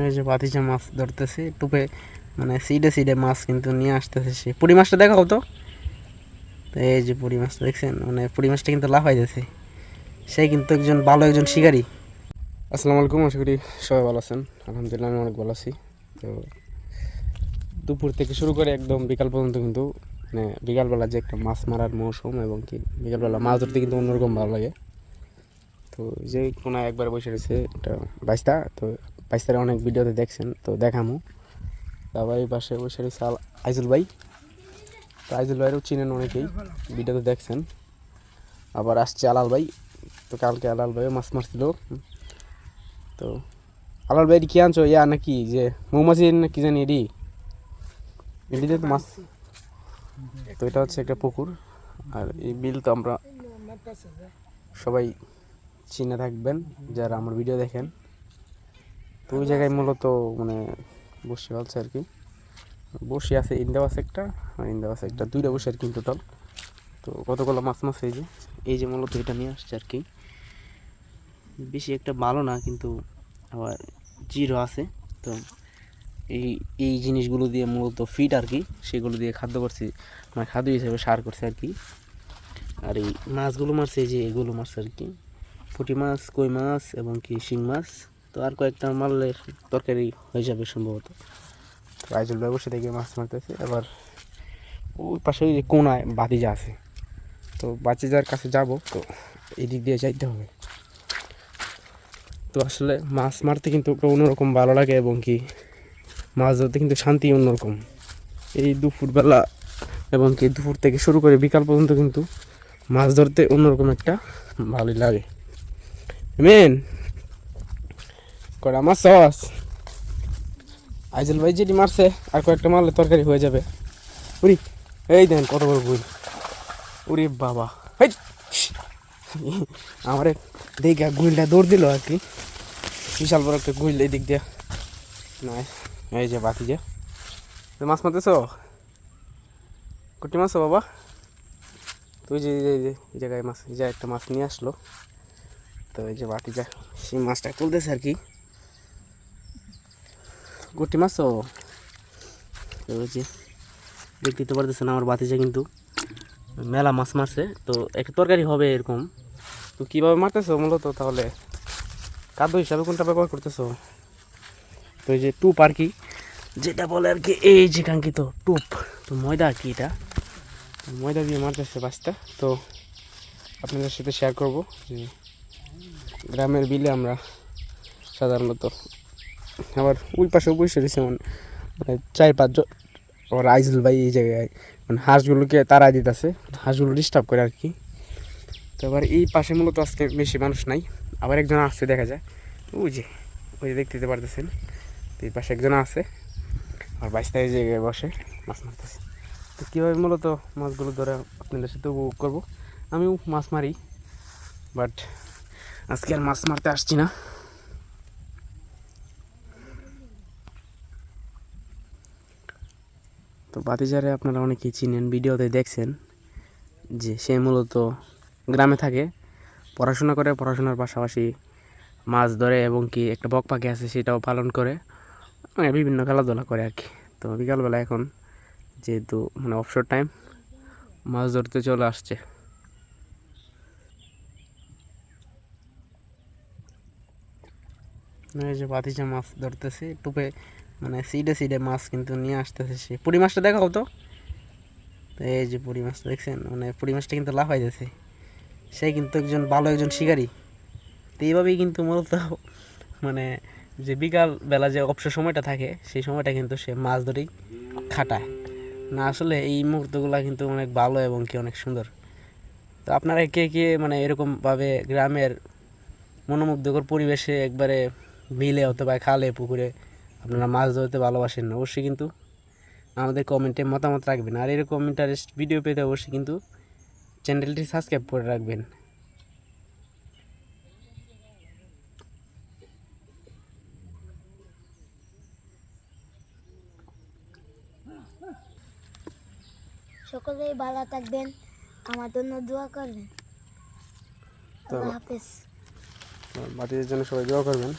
এই যে বাতিজা মাছ ধরতেছে টুপে, মানে সিডে সিডে মাছ কিন্তু নিয়ে আসতেছে সে। পুঁটি মাছটা দেখাও তো। এই যে পুঁটি মাছটা দেখছেন, মানে পুঁটি মাছটা কিন্তু লাফাইতেছে। সে কিন্তু একজন ভালো একজন শিকারী। আসসালামু আলাইকুম, আশা করি সবাই ভালো আছেন। আলহামদুলিল্লাহ আমি অনেক ভালো আছি। তো দুপুর থেকে শুরু করে একদম বিকাল পর্যন্ত কিন্তু মানে বিকালবেলা যে একটা মাছ মারার মৌসুম, এবং কি বিকালবেলা মাছ ধরতে কিন্তু অন্যরকম ভালো লাগে। তো যে কোনায় একবার বসে রয়েছে একটা বাইস্তা, তো বাইস্তারে অনেক ভিডিওতে দেখছেন, তো দেখামো। তারপর এই পাশে বসে রয়েছে আইজুল ভাই। তো আইজুল ভাইয়েরও চিনেন অনেকেই, ভিডিওতে দেখছেন। আবার আসছে আলাল ভাই। তো কালকে আলাল ভাইও মাছ মারছিল। তো আলাল ভাই কি আনছো ইয়া নাকি যে মৌমাছি না কি জানি এডি এডিতে তো মাছ। তো এটা হচ্ছে একটা পুকুর, আর এই বিল তো আমরা সবাই চিনে থাকবেন যারা আমার ভিডিও দেখেন। তো ওই জায়গায় মূলত মানে বসে আছে আর কি, বসে আছে ইন্দা আছে একটা, আর ইন্দা আছে একটা, দুইটা বসে আর কি টোটাল। তো কতগুলো মাছ মাছ এই যে মূলত এটা নিয়ে আসছে আর কি। বেশি একটা ভালো না, কিন্তু আবার জিরো আছে। তো এই এই জিনিসগুলো দিয়ে মূলত ফিড আর কি, সেগুলো দিয়ে খাদ্য করছি, মানে খাদ্য হিসেবে সার করছে আর কি। আর এই মাছগুলো মারছে, এই যে এগুলো মারছে আর কি, পুঁটি মাছ, কই মাছ এবং কি শিং মাছ। তো আর কয়েকটা মারলে তরকারি হয়ে যাবে সম্ভবত। তো আইজুল ভাই বসে থেকে মাছ মারতেছে। আবার ওই পাশে ওই যে কোনায় বাতিজা আছে, তো বাতিজার কাছে যাব। তো এই দিক দিয়ে যাইতে হবে। তো আসলে মাছ মারতে কিন্তু অন্যরকম ভালো লাগে, এবং কি মাছ ধরতে কিন্তু শান্তি অন্যরকম। এই দুপুরবেলা এবং কি দুপুর থেকে শুরু করে বিকাল পর্যন্ত কিন্তু মাছ ধরতে অন্যরকম একটা ভালোই লাগে। মেন কটা মাছ সস আইজল ভাই যেটি মারছে, আর কয়েকটা মারলে তরকারি হয়ে যাবে। উরি এই দেন কত বড় গুল, উরি বাবা। আমার দেখে গুইলটা দৌড় দিল আর কি, বিশাল বড় একটা গুইল এই দিক দিয়ে নয়। এই যে বাতি যে মাছ মারতেছ, কুটি মাছ বাবা। তুই যে এই জায়গায় মাছ, এই যে একটা মাছ নিয়ে আসলো। তো এই যে বাতি যা সেই মাছটা তুলতেছে আর কি, কুটি মাছ। ওই যে দেখতে তো পারতেছেন আমার বাতিজা কিন্তু মেলা মাছ মারছে। তো একটা তরকারি হবে এরকম। তো কীভাবে মারতেছো মূলত তাহলে, খাদ্য হিসাবে কোনটা ব্যবহার করতেছো? তো এই যে টুপ আর কি, যেটা বলে আর কি, এই যে কাঙ্ক্ষিত টুপ। তো ময়দা আর কি, এটা ময়দা দিয়ে মারতেছে মাছটা। তো আপনাদের সাথে শেয়ার করব যে গ্রামের বিলে আমরা সাধারণত, আবার ওই পাশে বসে রয়েছে মানে 4-5 জন। আবার আইজুল ভাই এই জায়গায় মানে হাঁসগুলোকে তাড়াই দিতেছে, হাঁসগুলো ডিস্টার্ব করে আর কি। তো আবার এই পাশে মূলত আজকে বেশি মানুষ নাই, আবার একজন আসছে দেখা যায়। ওই যে দেখতে পারতেছেন। তো এই পাশে একজন আছে, আর বাইশটা এই জায়গায় বসে মাছ মারতেছে। তো কীভাবে মূলত মাছগুলো ধরে আপনাদের সাথে উপভোগ করবো। আমিও মাছ মারি, বাট আজকে আর মাছ মারতে আসছি না। তো বাতিজারে আপনারা অনেকেই চিনেন, ভিডিওতে দেখছেন যে সে মূলত গ্রামে থাকে, পড়াশোনা করে, পড়াশোনার পাশাপাশি মাছ ধরে, এবং কি একটা বক পাখি আছে সেটাও পালন করে, মানে বিভিন্ন খেলাধুলা করে আর কি। তো বিকালবেলা এখন যেহেতু মানে অবসর টাইম, মাছ ধরতে চলে আসছে। এই যে বাতিজা মাছ ধরতেছে টুপে, মানে সিডে সিডে মাছ কিন্তু নিয়ে আসতেছে সে। পুঁটি মাছটা দেখাও তো। এই যে পুঁটি মাছটা দেখছেন, মানে পুঁটি মাছটা কিন্তু লাফাইতেছে। সে কিন্তু একজন ভালো একজন শিকারী। তো এইভাবেই কিন্তু মূলত মানে যে বিকাল বেলা যে অবসর সময়টা থাকে, সেই সময়টা কিন্তু সে মাছ ধরেই খাটায় না। আসলে এই মুহূর্তগুলো কিন্তু অনেক ভালো এবং কি অনেক সুন্দর। তো আপনারা কে কে মানে এরকমভাবে গ্রামের মনোমুগ্ধকর পরিবেশে একবারে বিলে অথবা খালে পুকুরে আপনারা মাছ ধরতে ভালোবাসেন, অবশ্যই কিন্তু আমাদের কমেন্টে মতামত রাখবেন। আর এরকম ইন্টারেস্ট ভিডিও পেতে অবশ্যই কিন্তু চ্যানেলটি সাবস্ক্রাইব করে রাখবেন। সকলেই ভালো থাকবেন, আমার জন্য দোয়া করবেন। তো আল্লাহ হাফেজ। বাতিদের জন্য সবাই দোয়া করবেন।